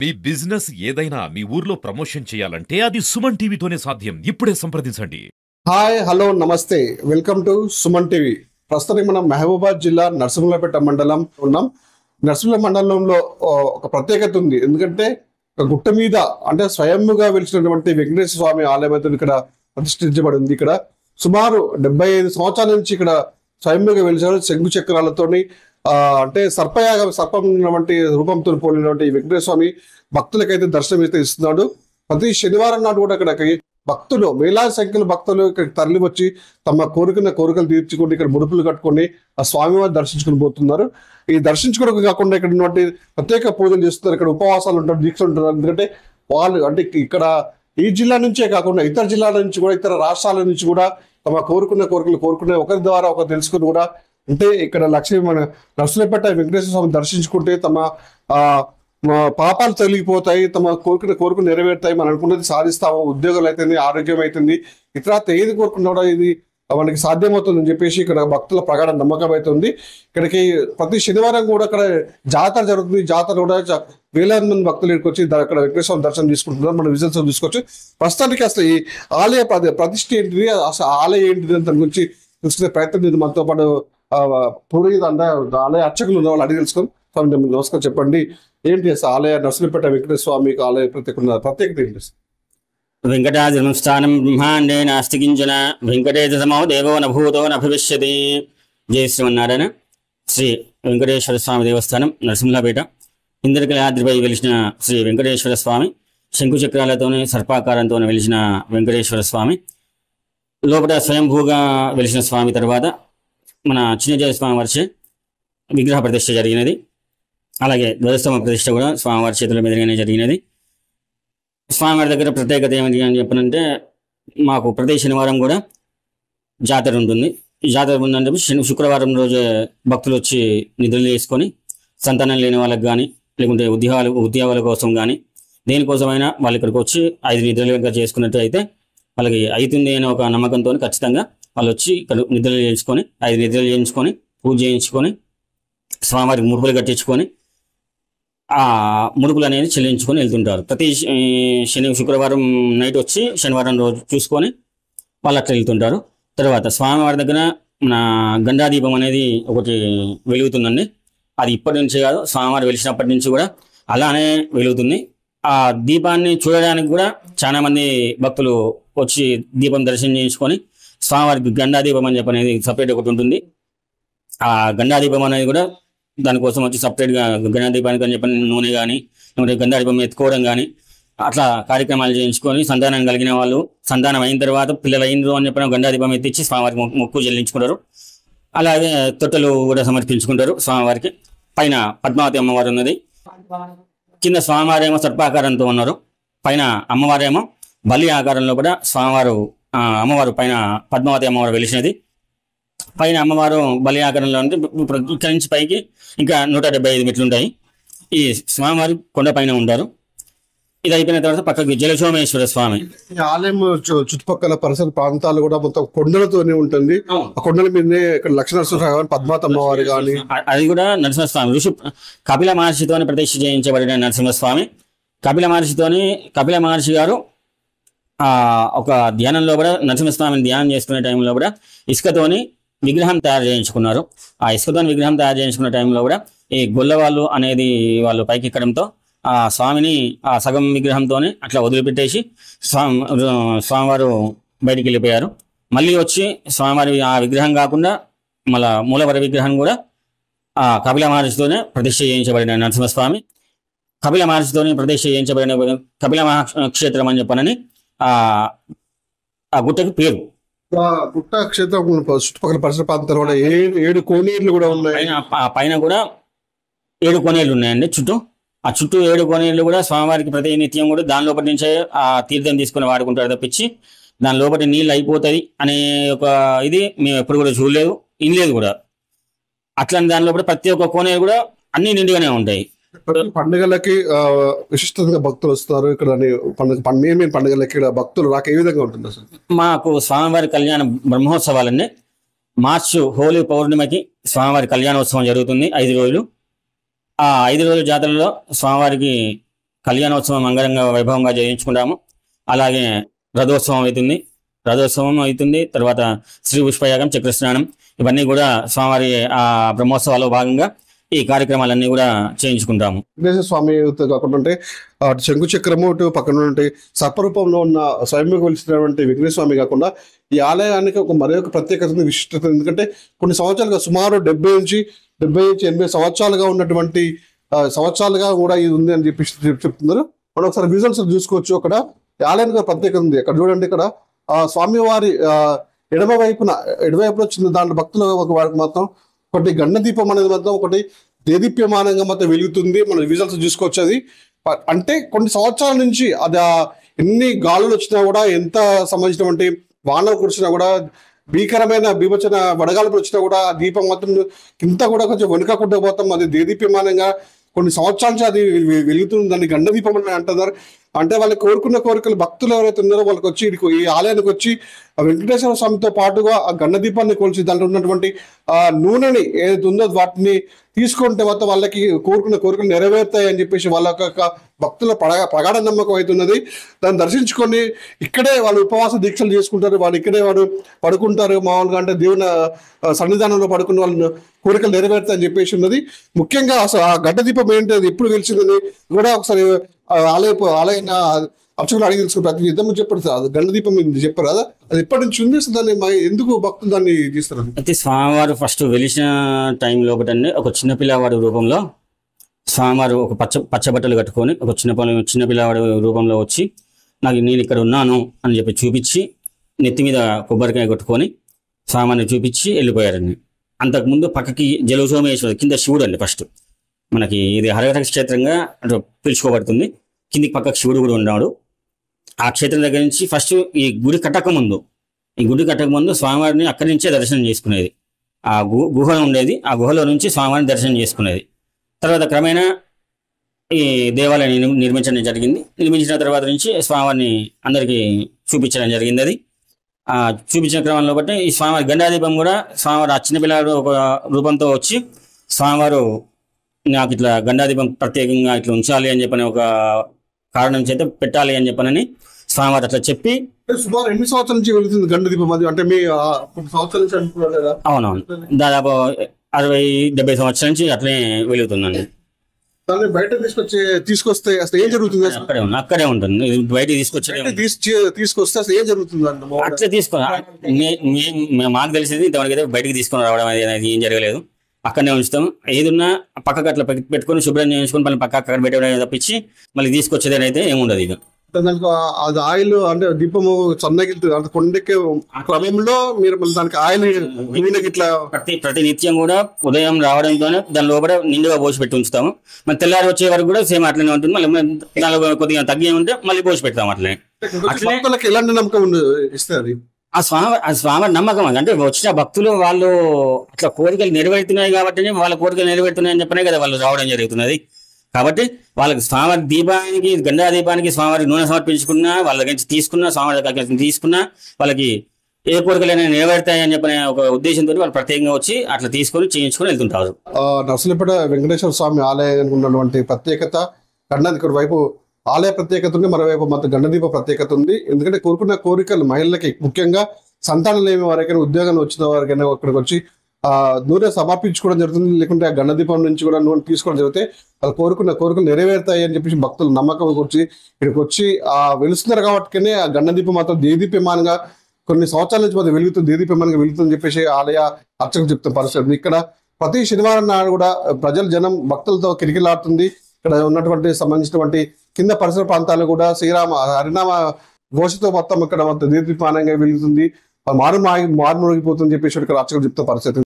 మీ business ఏదైనా మీ ఊర్లో promotion చేయాలంటే అది సుమన్ టీవీతోనే సాధ్యం. ఇప్పుడే సంప్రదించండి. హాయ్ హలో నమస్తే, వెల్కమ్ టు సుమన్ టీవీ. ప్రస్తుతం మనం మహబూబాద్ జిల్లా నరసింహులపేట మండలం ఉన్నాం. నరసింహుల మండలంలో ఒక ప్రత్యేకత ఉంది. ఎందుకంటే ఒక గుట్ట మీద అంటే స్వయంగా వెలిసినటువంటి వెంకటేశ్వర స్వామి ఆలయం అయితే ఇక్కడ ప్రతిష్ఠించబడి ఉంది. ఇక్కడ సుమారు 75 సంవత్సరాల నుంచి ఇక్కడ స్వయంగా వెలిసారు. శంకు చక్రాలతోని అంటే సర్పం వంటి రూపంతో పోలినటువంటి వెంకటేశ్వర స్వామి భక్తులకైతే దర్శనం అయితే ఇస్తున్నాడు. ప్రతి శనివారం నాడు కూడా ఇక్కడికి భక్తులు వేలాది సంఖ్యలో భక్తులు ఇక్కడికి తరలి వచ్చి తమ కోరికలు తీర్చుకొని ఇక్కడ ముడుపులు కట్టుకొని ఆ స్వామివారిని దర్శించుకుని పోతున్నారు. ఈ దర్శించుకోవడం కాకుండా ఇక్కడ ఉన్నటువంటి ప్రత్యేక పూజలు చేస్తున్నారు. ఇక్కడ ఉపవాసాలు ఉంటారు, దీక్షలు ఉంటారు. ఎందుకంటే వాళ్ళు అంటే ఇక్కడ ఈ జిల్లా నుంచే కాకుండా ఇతర జిల్లాల నుంచి కూడా ఇతర రాష్ట్రాల నుంచి కూడా తమ కోరుకునే ఒకరి ద్వారా ఒకరు తెలుసుకుని కూడా అంటే ఇక్కడ మన నర్సులపేట వెంకటేశ్వర స్వామి దర్శించుకుంటే తమ పాపాలు తొలగిపోతాయి, తమ కోరికలు నెరవేరుతాయి, మనం అనుకున్నది సాధిస్తాము, ఉద్యోగాలు అవుతుంది, ఆరోగ్యం అవుతుంది, ఇతర ఏది కోరుకున్నా కూడా ఇది మనకి సాధ్యమవుతుందని చెప్పేసి ఇక్కడ భక్తుల ప్రగాఢ నమ్మకం అవుతుంది. ఇక్కడికి ప్రతి శనివారం కూడా అక్కడ జాతర జరుగుతుంది. జాతర కూడా వేలాది మంది భక్తులు ఇక్కడికి వచ్చి అక్కడ వెంకటేశ్వర దర్శనం తీసుకుంటున్నారు. మన విజువల్స్ తీసుకోవచ్చు. ప్రస్తుతానికి అసలు ఈ ఆలయ ప్రతిష్ఠ ఏంటిది, అసలు ఆలయం ఏంటిది దాని గురించి తెలుసుకునే ప్రయత్నం మనతో పాటు పురోహిత ఆలయ అర్చకులు ఉన్న వాళ్ళు అడిగి తెలుసుకొని స్వామి నమస్కారం, చెప్పండి ఏంటి అసలు ఆలయ నర్సులపేట వెంకటేశ్వర స్వామికి ఆలయ ప్రత్యేకత ఏంటి? వెంకటాచలస్థానం బ్రహ్మాండే నాస్తి కించన వెంకటేశ సమో దేవో నభూతో నభవిష్యతి. జయ శ్రీమన్నారాయణ. శ్రీ వెంకటేశ్వర స్వామి దేవస్థానం నరసింహులపేట ఇంద్రకలాద్రిపై వెలిసిన శ్రీ వెంకటేశ్వర స్వామి, శంకుచక్రాలతోనే సర్పాకారంతో వెలిసిన వెంకటేశ్వర స్వామి, లోపల స్వయంభూగా వెలిసిన స్వామి తర్వాత మన చిన్నజయ స్వామి వారి విగ్రహ ప్రతిష్ఠ జరిగినది. అలాగే ధ్వజస్తంభ ప్రతిష్ఠ కూడా స్వామివారి చేతుల మీదగానే జరిగినది. స్వామివారి దగ్గర ప్రత్యేకత ఏమిటి అని చెప్పనంటే మాకు ప్రతి శనివారం కూడా జాతర ఉంటుంది. ఈ జాతర ఉందంటే శుక్రవారం రోజు భక్తులు వచ్చి నిద్రలు చేసుకొని సంతానం లేని వాళ్ళకి కానీ లేకుంటే ఉద్యోగాల కోసం కానీ దేనికోసమైనా వాళ్ళు ఇక్కడికి వచ్చి 5 నిద్రలు కనుక చేసుకున్నట్టు అయితే వాళ్ళకి అవుతుంది అనే ఒక నమ్మకంతో ఖచ్చితంగా వాళ్ళు వచ్చి ఇక్కడ నిద్రలు చేయించుకొని 5 నిద్రలు చేయించుకొని పూజ చేయించుకొని స్వామివారికి ముడుపులు కట్టించుకొని ఆ ముడుపులు అనేది చెల్లించుకొని వెళ్తుంటారు. ప్రతి శుక్రవారం నైట్ వచ్చి శనివారం రోజు చూసుకొని వాళ్ళు అట్లా వెళ్తుంటారు. తర్వాత స్వామివారి దగ్గర మన గండాదీపం అనేది ఒకటి వెలుగుతుందండి. అది ఇప్పటి నుంచి కాదు, స్వామివారు వెలిసినప్పటి నుంచి కూడా అలానే వెలుగుతుంది. ఆ దీపాన్ని చూడడానికి కూడా చాలా మంది భక్తులు వచ్చి దీపం దర్శనం చేయించుకొని స్వామివారికి గండాదీపం అని చెప్పనేది సపరేట్ ఒకటి ఉంటుంది. ఆ గండాదీపం అనేది కూడా దానికోసం వచ్చి సపరేట్గా గండాదీపానికి అని చెప్పని నూనె కానీ లేకపోతే గండాదీపం ఎత్తుకోవడం కానీ అట్లా కార్యక్రమాలు చేయించుకొని సంతానం కలిగిన వాళ్ళు సంతానం అయిన తర్వాత పిల్లలు అయినరు అని చెప్పిన గండాదీపం ఎత్తిచ్చి స్వామివారికి మొక్కు చెల్లించుకుంటారు. అలాగే తొట్టెలు కూడా సమర్పించుకుంటారు స్వామివారికి. పైన పద్మావతి అమ్మవారు ఉన్నది, కింద స్వామివారేమో సర్పాకారంతో ఉన్నారు, పైన అమ్మవారేమో బలి ఆకారంలో కూడా అమ్మవారు పైన పద్మావతి అమ్మవారు వెలిసినది. పైన అమ్మవారు బలి ఆకారంలో ఉంటే ఇక్కడి నుంచి పైకి ఇంకా 175 మెట్లు ఉంటాయి. ఈ స్వామివారి కొండ పైన ఉంటారు. ఇది అయిపోయిన తర్వాత పక్కకి జలసోమేశ్వర స్వామి. ఈ ఆలయం చుట్టుపక్కల పరిసర ప్రాంతాలు కూడా మొత్తం కొండలతోనే ఉంటుంది. ఆ కొండల మీదనే ఇక్కడ లక్ష్మీనరసింహ పద్మావతి అమ్మవారి కానీ అది కూడా నరసింహస్వామి కపిల మహర్షితోని ప్రతిష్ఠ చేయించబడిన నరసింహస్వామి. కపిల మహర్షి గారు ఒక ధ్యానంలో కూడా నరసింహస్వామిని ధ్యానం చేసుకునే టైంలో కూడా ఇసుకతోని విగ్రహం తయారు చేయించుకున్నారు. ఆ ఇసుకతోని విగ్రహం తయారు చేయించుకునే టైంలో కూడా ఈ గొల్లవాళ్ళు అనేది వాళ్ళు పైకి ఎక్కడంతో ఆ స్వామిని ఆ సగం విగ్రహంతోనే అట్లా వదిలిపెట్టేసి స్వామివారు బయటికి వెళ్ళిపోయారు. మళ్ళీ వచ్చి స్వామివారి ఆ విగ్రహం కాకుండా మళ్ళా మూలవర విగ్రహం కూడా ఆ కపిల మహర్షితోనే ప్రతిష్ఠ చేయించబడిన నరసింహస్వామి. కపిల మహర్షితోనే ప్రతిష్ఠ చేయించబడిన కపిల మహాక్షేత్రం అని చెప్పనని ఆ గుట్టకి పేరు. గుట్ట క్షేత్రం చుట్టుపక్కల పరిసర ప్రాంతాలు కూడా 7 కోనేర్లు కూడా ఉన్నాయి. పైన కూడా 7 కోనేర్లు ఉన్నాయండి చుట్టూ. ఆ చుట్టూ 7 కోనేర్లు కూడా స్వామివారికి ప్రతి నిత్యం కూడా దాని లోపటి నుంచే ఆ తీర్థం తీసుకుని వాడుకుంటారు తప్పించి దాని లోపటి నీళ్ళు అయిపోతుంది అనే ఒక ఇది మేము ఎప్పుడు కూడా చూడలేదు, ఇనలేదు కూడా. అట్లాంటి దాని లోపల ప్రతి ఒక్క కోనేరు కూడా అన్ని నిండుగానే ఉంటాయి. పండుగలకి విశిష్టంగా భక్తులు వస్తారు ఇక్కడ. పండుగలకి ఇక్కడ భక్తులు రాక ఏ విధంగా ఉంటుంది అసలు? మాకు స్వామివారి కళ్యాణ బ్రహ్మోత్సవాలన్నీ మార్చి హోలీ పౌర్ణిమకి స్వామివారి కళ్యాణోత్సవం జరుగుతుంది 5 రోజులు. ఆ 5 రోజుల జాతరలో స్వామివారికి కళ్యాణోత్సవం అంగరంగ వైభవంగా చేయించుకుంటాము. అలాగే రథోత్సవం అవుతుంది. తర్వాత శ్రీ పుష్పయాగం, చక్రస్నానం ఇవన్నీ కూడా స్వామివారి ఆ బ్రహ్మోత్సవాల్లో భాగంగా ఈ కార్యక్రమాలన్నీ కూడా చేయించుకుంటాము. వెంకటేశ్వర స్వామి కాకుండా అంటే అటు శంకు చక్రము ఇటు పక్కన ఉంటే సర్పరూపంలో ఉన్న స్వయంగా కొలిసినటువంటి వెంకటేశ్వర స్వామి కాకుండా ఈ ఆలయానికి మరి ఒక ప్రత్యేకత ఉంది, విశిష్టత. ఎందుకంటే కొన్ని సంవత్సరాలుగా సుమారు 70 నుంచి 80 సంవత్సరాలుగా ఉన్నటువంటి సంవత్సరాలుగా కూడా ఇది ఉంది అని చెప్పి చెప్తున్నారు. మనం ఒకసారి విజువల్స్ చూసుకోవచ్చు. అక్కడ ఈ ఆలయానికి ఒక ప్రత్యేకత ఉంది. అక్కడ చూడండి, ఇక్కడ స్వామివారి ఎడమవైపున వచ్చిన దాంట్లో భక్తులు మొత్తం ఒకటి గండ దీపం అనేది మొత్తం ఒకటి దేదీప్యమానంగా మొత్తం వెలుగుతుంది. మనం విజువల్స్ చూసుకోవచ్చు. అది అంటే కొన్ని సంవత్సరాల నుంచి అది ఎన్ని గాలులు వచ్చినా కూడా, ఎంత సంబంధించినటువంటి వానలు కురిసినా కూడా, భీకరమైన బీభత్సన వడగాలులు వచ్చినా కూడా ఆ దీపం మొత్తం ఇంత కూడా కొంచెం వెనుకకుండా పోతాం. అది దేదీప్యమానంగా కొన్ని సంవత్సరాల నుంచి అది వెలుగుతుంది. దాన్ని గండ దీపం అని అంటున్నారు. అంటే వాళ్ళకి కోరుకున్న కోరికలు భక్తులు ఎవరైతే ఉన్నారో వాళ్ళకి వచ్చి ఈ ఆలయానికి వచ్చి వెంకటేశ్వర స్వామితో పాటుగా ఆ గండ దీపాన్ని కొలిచి దాంట్లో ఉన్నటువంటి ఆ నూనెని ఏదైతే ఉందో వాటిని తీసుకుంటే మొత్తం వాళ్ళకి కోరుకున్న కోరికలు నెరవేరుతాయి అని చెప్పేసి వాళ్ళ యొక్క భక్తుల ప్రగాఢ నమ్మకం అవుతున్నది. దాన్ని దర్శించుకొని ఇక్కడే వాళ్ళు ఉపవాస దీక్షలు చేసుకుంటారు. వాళ్ళు ఇక్కడే వాడు పడుకుంటారు. మామూలుగా అంటే దేవుని సన్నిధానంలో పడుకున్న వాళ్ళు కోరికలు నెరవేరుతాయి అని చెప్పేసి ఉన్నది. ముఖ్యంగా అసలు ఆ గడ్డ దీపం ఏంటి, అది ఎప్పుడు వెలిసిందని కూడా ఒకసారి ఆలయ అర్చకులు అడిగి తెలుసుకుని ప్రతి యుద్ధం చెప్పారు. అది గండ దీపం చెప్పారు కదా, అది ఎప్పటి నుంచి ఉంది, దాన్ని ఎందుకు భక్తులు దాన్ని తీస్తారు? అయితే స్వామివారు ఫస్ట్ వెలిసిన టైంలో ఒకటండి, ఒక చిన్నపిల్లవాడి రూపంలో స్వామివారు ఒక పచ్చ బట్టలు కట్టుకొని ఒక చిన్నపిల్లవాడి రూపంలో వచ్చి నేను ఇక్కడ ఉన్నాను అని చెప్పి చూపించి నెత్తి మీద కొబ్బరికాయ కొట్టుకొని స్వామివారిని చూపించి వెళ్ళిపోయారండి. అంతకుముందు పక్కకి జలసోమేశ్వర కింద శివుడు అండి. ఫస్ట్ మనకి ఇది హరిహర క్షేత్రంగా పిలుచుకోబడుతుంది. కిందికి పక్కకు శివుడు కూడా ఉన్నాడు. ఆ క్షేత్రం దగ్గర నుంచి ఫస్ట్ ఈ గుడి కట్టక ముందు స్వామివారిని అక్కడి నుంచే దర్శనం చేసుకునేది. ఆ గుహ ఉండేది, ఆ గుహలో నుంచి స్వామివారిని దర్శనం చేసుకునేది. తర్వాత క్రమేణా ఈ దేవాలయాన్ని నిర్మించడం జరిగింది. నిర్మించిన తర్వాత నుంచి స్వామివారిని అందరికీ చూపించడం జరిగింది. అది చూపించిన క్రమంలో బట్టి ఈ స్వామివారి గండాదీపం కూడా స్వామివారు ఆ చిన్నపిల్లలు ఒక రూపంతో వచ్చి స్వామివారు నాకు ఇట్లా గండాదీపం ప్రత్యేకంగా ఇట్లా ఉంచాలి అని చెప్పని ఒక కారణం చేత పెట్టాలి అని చెప్పనని స్వామివారు అట్లా చెప్పి సుమారు ఎన్ని సంవత్సరాల నుంచి వెళ్తుంది గండ దీపం? అది అంటే మీ సంవత్సరాల నుంచి అంటున్నారు కదా? అవునవును, దాదాపు 60-70 సంవత్సరాల నుంచి అట్లనే వెలుగుతుందండి. దాన్ని బయట తీసుకొస్తే అసలు ఏం జరుగుతుంది? అక్కడే ఉంటుంది. బయట తీసుకొస్తే అసలు ఏం జరుగుతుంది? అట్లా మాకు తెలిసింది ఇంతవరకు బయటకు తీసుకొని రావడం అనేది ఏం జరగలేదు. అక్కడనే ఉంచుతాం. ఏదున్నా పక్కకు అట్లా పెట్టుకొని శుభ్రం చేయించుకొని మళ్ళీ పక్క అక్కడ పెట్టడం తప్పించి మళ్ళీ తీసుకొచ్చేది అయితే ఏముండదు. ఇక దానికి అది ఆయిల్ అంటే దీపము సన్నగిలుతుంది అంత కొండెక్కే క్రమంలో మీరు మళ్ళీ దానికి ఆయిల్ ఇట్లా ప్రతి నిత్యం కూడా ఉదయం రావడంతోనే దాని లోపల నిండుగా పోసి పెట్టి ఉంచుతాము. మళ్ళీ తెల్లారి వచ్చే వరకు కూడా సేమ్ అట్లనే ఉంటుంది. మళ్ళీ దానిలో కొద్దిగా తగ్గి ఉంటే మళ్ళీ పోసి పెడతాం. అట్లనే ఎలాంటి నమ్మకం ఇస్తుంది ఆ స్వామి నమ్మకం. అంటే వచ్చిన భక్తులు వాళ్ళు అట్లా కోరికలు నెరవేరుతున్నాయి కాబట్టి వాళ్ళ కోరికలు నెరవేరుతున్నాయని చెప్పనే కదా వాళ్ళు రావడం జరుగుతున్నది. కాబట్టి వాళ్ళకి స్వామివారి దీపానికి గండా దీపానికి స్వామివారికి నూనె సమర్పించుకున్నా, వాళ్ళ దగ్గర తీసుకున్నా, స్వామివారి దగ్గర తీసుకున్నా వాళ్ళకి ఏ కోరికలైనా నెరవేరుతాయి అని చెప్పిన ఒక ఉద్దేశంతో వాళ్ళు ప్రత్యేకంగా వచ్చి అట్లా తీసుకొని చేయించుకొని వెళ్తుంటారు. నర్సులపేట వెంకటేశ్వర స్వామి ఆలయానికి ఉన్నటువంటి ప్రత్యేకత ఇక్కడ వైపు ఆలయ ప్రత్యేకత ఉంది, మరోవైపు మొత్తం గండదీప ప్రత్యేకత ఉంది. ఎందుకంటే కోరుకున్న కోరికలు మహిళలకి ముఖ్యంగా సంతానం లేని వారికైనా ఉద్యోగం వచ్చిన వారికైనా అక్కడికి వచ్చి నూనె సమర్పించుకోవడం జరుగుతుంది. లేకుంటే ఆ గండదీపం నుంచి కూడా నూనె తీసుకోవడం జరిగితే వాళ్ళు కోరుకున్న కోరికలు నెరవేరుతాయి అని చెప్పేసి భక్తులు నమ్మకం వచ్చి ఇక్కడికి వచ్చి వెలుస్తున్నారు. కాబట్టి ఆ గండదీపం మాత్రం దేదీప్యమానంగా కొన్ని సంవత్సరాల నుంచి మాత్రం వెలుగుతుంది, దేదీప్యమానంగా వెలుగుతుందని చెప్పేసి ఆలయ అర్చకులు చెప్తున్న పరిస్థితి. ఇక్కడ ప్రతి శనివారం నాడు కూడా జనం భక్తులతో కిరికిలాడుతుంది. ఇక్కడ ఉన్నటువంటి సంబంధించినటువంటి కింద పరిసర ప్రాంతాలు కూడా హరినామ ఘోషతో మొత్తం ఇక్కడ దేదీప్యమానంగా వెలుగుతుంది, మారుమోగిపోతుందని చెప్పేసి ఇక్కడ అర్చకులు చెప్తున్న పరిస్థితి.